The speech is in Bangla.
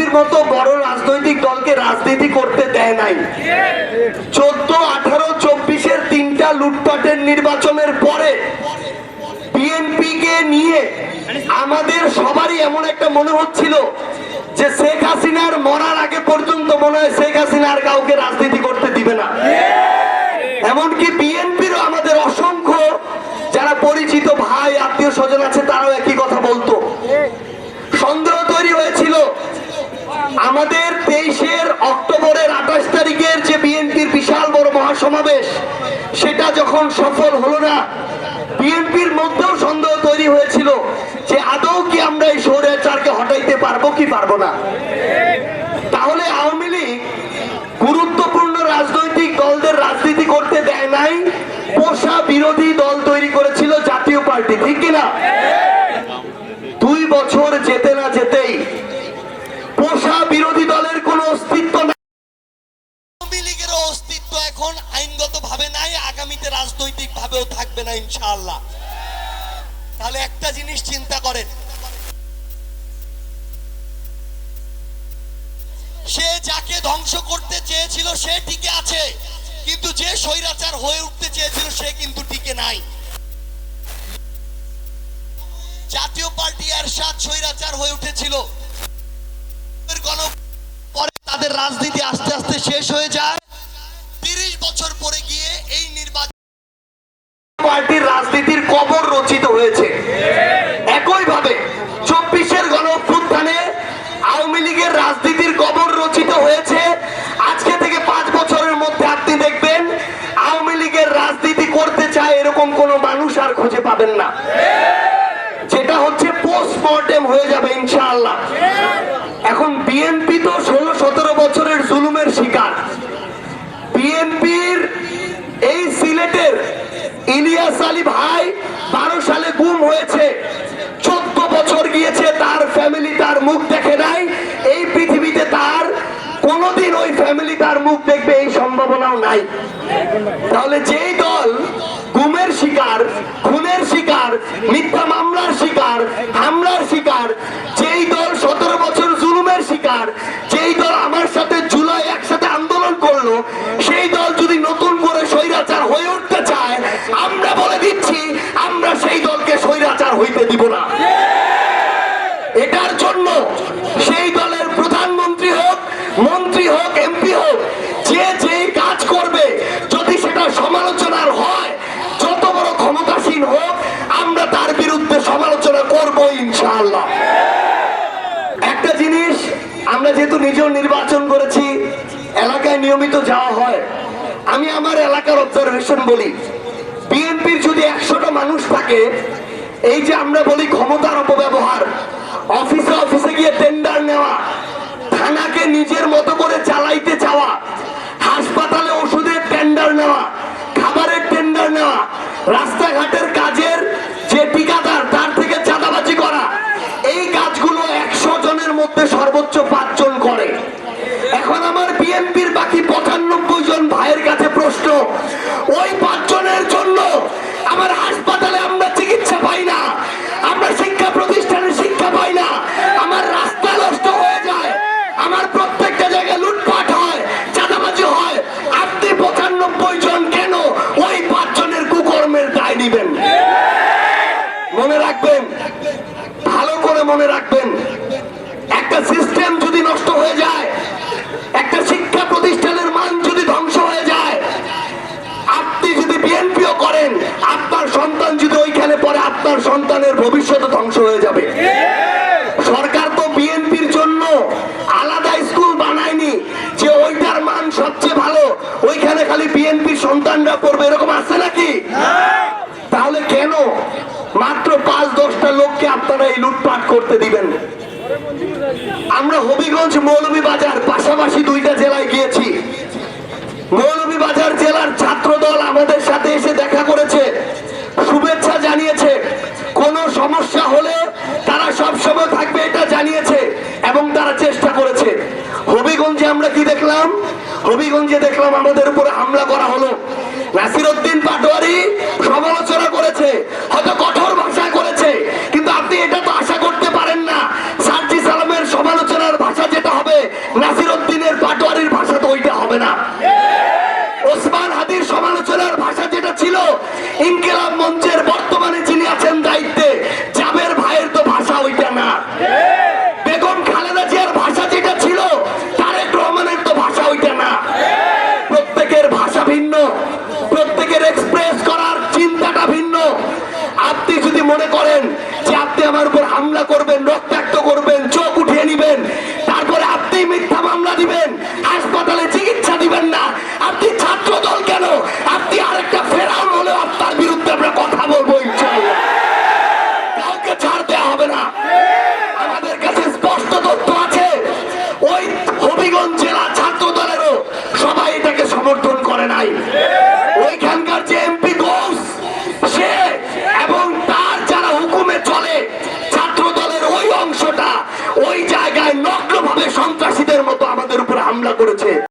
বিএনপির মতো বড় রাজনৈতিক দলকে রাজনীতি করতে দেয় নাই। 14, 18, 24-এর 3টা লুটপাটের নির্বাচনের পরে বিএনপিকে নিয়ে আমাদের সবারই এমন একটা মনে হচ্ছিল যে শেখ হাসিনার মরার আগে পর্যন্ত মনে হয় শেখ হাসিনা আর কাউকে রাজনীতি করতে দিবে না। এমনকি বিএনপিরও আমাদের অসংখ্য যারা পরিচিত ভাই আত্মীয় স্বজন আছে তারাও একই কথা বলতো। সন্দেহ তৈরি হয়েছিল আমাদের 23 অক্টোবরের 28 তারিখের যে বিএনপির বিশাল বড় মহাসমাবেশ সেটা যখন সফল হলো না, বিএনপির মধ্যেও সন্দেহ তৈরি হয়েছিল যে আদৌ কি আমরা এই স্বৈরাচারকে হটাইতে পারবো কি পারবো না। তাহলে আওয়ামী লীগ গুরুত্বপূর্ণ রাজনৈতিক দলদের রাজনীতি করতে দেয় নাই, পোষা বিরোধী দল তৈরি করেছিল জাতীয় পার্টি, ঠিক কিনা? 2 বছর যেতে না যেতেই পোষা বিরোধী দলের কোনো অস্তিত্ব নাই। আওয়ামী লীগের অস্তিত্ব এখন আইনগত ভাবে নাই, আগামীতে রাজনৈতিক ভাবেও থাকবে না ইনশাআল্লাহ। তাহলে একটা জিনিস চিন্তা করেন, সে যাকে ধ্বংস করতে চেয়েছিল সে টিকে আছে, কিন্তু যে স্বৈরাচার হয়ে উঠতে চেয়েছিল সে কিন্তু টিকে নাই। জাতীয় পার্টি এরশাদ স্বৈরাচার হয়ে উঠেছিল, পরে তাদের রাজনীতি আস্তে আস্তে শেষ হয়ে যায়। 30 বছর পরে গিয়ে এই নির্বাচন পার্টির রাজনীতির কবর রচিত হয়েছে। একইভাবে 24-এর গণঅভ্যুত্থানে আওয়ামী লীগের রাজনীতির কবর রচিত হয়েছে। আজকে থেকে 5 বছরের মধ্যে আপনি দেখবেন আওয়ামী লীগের রাজনীতি করতে চায় এরকম কোন মানুষ আর খুঁজে পাবেন না, যেটা হচ্ছে পোস্টমর্টেম হয়ে যাবে ইনশাআল্লাহ। এখন বিএনপি তো 16-17 বছরের জুলুমের শিকার। বিএনপির এই সিলেটের ইলিয়াস আলী ভাই 12 সালে গুম হয়েছে, 14 বছর গিয়েছে, তার ফ্যামিলি তার মুখ দেখে নাই। এই পৃথিবীতে তার কোনোদিন ওই ফ্যামিলি তার মুখ দেখবে এই সম্ভাবনাও নাই। তাহলে যেই দল গুমের শিকার, খুনের শিকার, মিথ্যা মামলার শিকার, হামলার শিকার, যেই দল 17 বছর জুলুমের শিকার, যেই দল আমার সাথে জুলাই একসাথে আন্দোলন করলো, সেই দল যদি নতুন করে স্বৈরাচার হয়ে উঠতে চায়, আমরা বলে দিচ্ছি আমরা সেই দলকে স্বৈরাচার হইতে দিব না। এটার জন্য সেই দলের প্রধানমন্ত্রী হোক, মন্ত্রী হোক, এমপি হোক, যে যেই কাজ করবে যদি সেটা সমালোচনার হয়, যত বড় ক্ষমতাসীন হোক, আমরা তার বিরুদ্ধে সমালোচনা করব ইনশাআল্লাহ। একটা জিনিস, আমরা যেহেতু নিজেও নির্বাচন করেছি, এলাকায় নিয়মিত যাওয়া হয়, আমি আমার এলাকার অবজারভেশন বলি, বিএনপির যদি 100টা মানুষ থাকে, এই যে আমরা বলি ক্ষমতার অপব্যবহার, অফিসে অফিসে গিয়ে টেন্ডার নেওয়া, থানাকে নিজের মতো করে চালাইতে চাওয়া, হাসপাতালে ওষুধের টেন্ডার নেওয়া, খাবারের টেন্ডার নেওয়া, রাস্তাঘাটের কাজের যে ঠিকাদার তার থেকে চাঁদাবাজি করা, এই কাজগুলো 100 জনের মধ্যে সর্বোচ্চ 5 জন করে। এখন আমার বিএনপির বাকি 95 জন ভাইয়ের কাছে প্রশ্ন, ওই 5 জনের জন্য আমার হাসপাতালে আমরা চিকিৎসা পাই না, আমরা শিক্ষা প্রতিষ্ঠানে শিক্ষা পাই না, আমার রাস্তা নষ্ট হয়ে যায়, আমার প্রত্যেকটা জায়গায় লুটপাট হয়, চাঁদাবাজি হয়, আপনি 95 জন কেন ওই 5 জনের কুকর্মের দায় নিবেন? মনে রাখবেন, ভালো করে মনে রাখবেন, একটা সিস্টেম যদি নষ্ট হয়ে যায়, একটা শিক্ষা প্রতিষ্ঠানের মান যদি ধ্বংস হয়ে যায়, আপনি যদি বিএনপিও করেন, আপনার সন্তান যদি ওইখানে পড়ে, আপনার সন্তানের ভবিষ্যৎ ধ্বংস হয়ে যাবে। সরকার তো বিএনপির জন্য আলাদা স্কুল বানায়নি যে ওইটার মান সবচেয়ে ভালো, ওইখানে খালি বিএনপির সন্তানরা পড়বে, এরকম আছে নাকি? তাহলে কেন মাত্র 5-10টা লোককে আপনারা এই লুটপাট করতে দিবেন? আমরা হবিগঞ্জ, মৌলভীবাজার পাশাপাশি 2টা জেলায় গিয়েছি। মৌলভীবাজার জেলার ছাত্র দল আমাদের সাথে এসে দেখা করেছে, শুভেচ্ছা জানিয়েছে, কোন সমস্যা হলে তারা সবসময় থাকবে এটা জানিয়েছে এবং তারা চেষ্টা করেছে। হবিগঞ্জে আমরা কি দেখলাম? হবিগঞ্জে দেখলাম আমাদের উপরে হামলা করা হলো। নাসিরউদ্দিন পাটোয়ারি সমালোচনা করেছে, হয়তো কঠোর ভাষায় করেছে, কিন্তু আপনি এটা তো আশা করতে পারেন না সার্জিস আলমের সমালোচনার ভাষা যেটা হবে করেছে।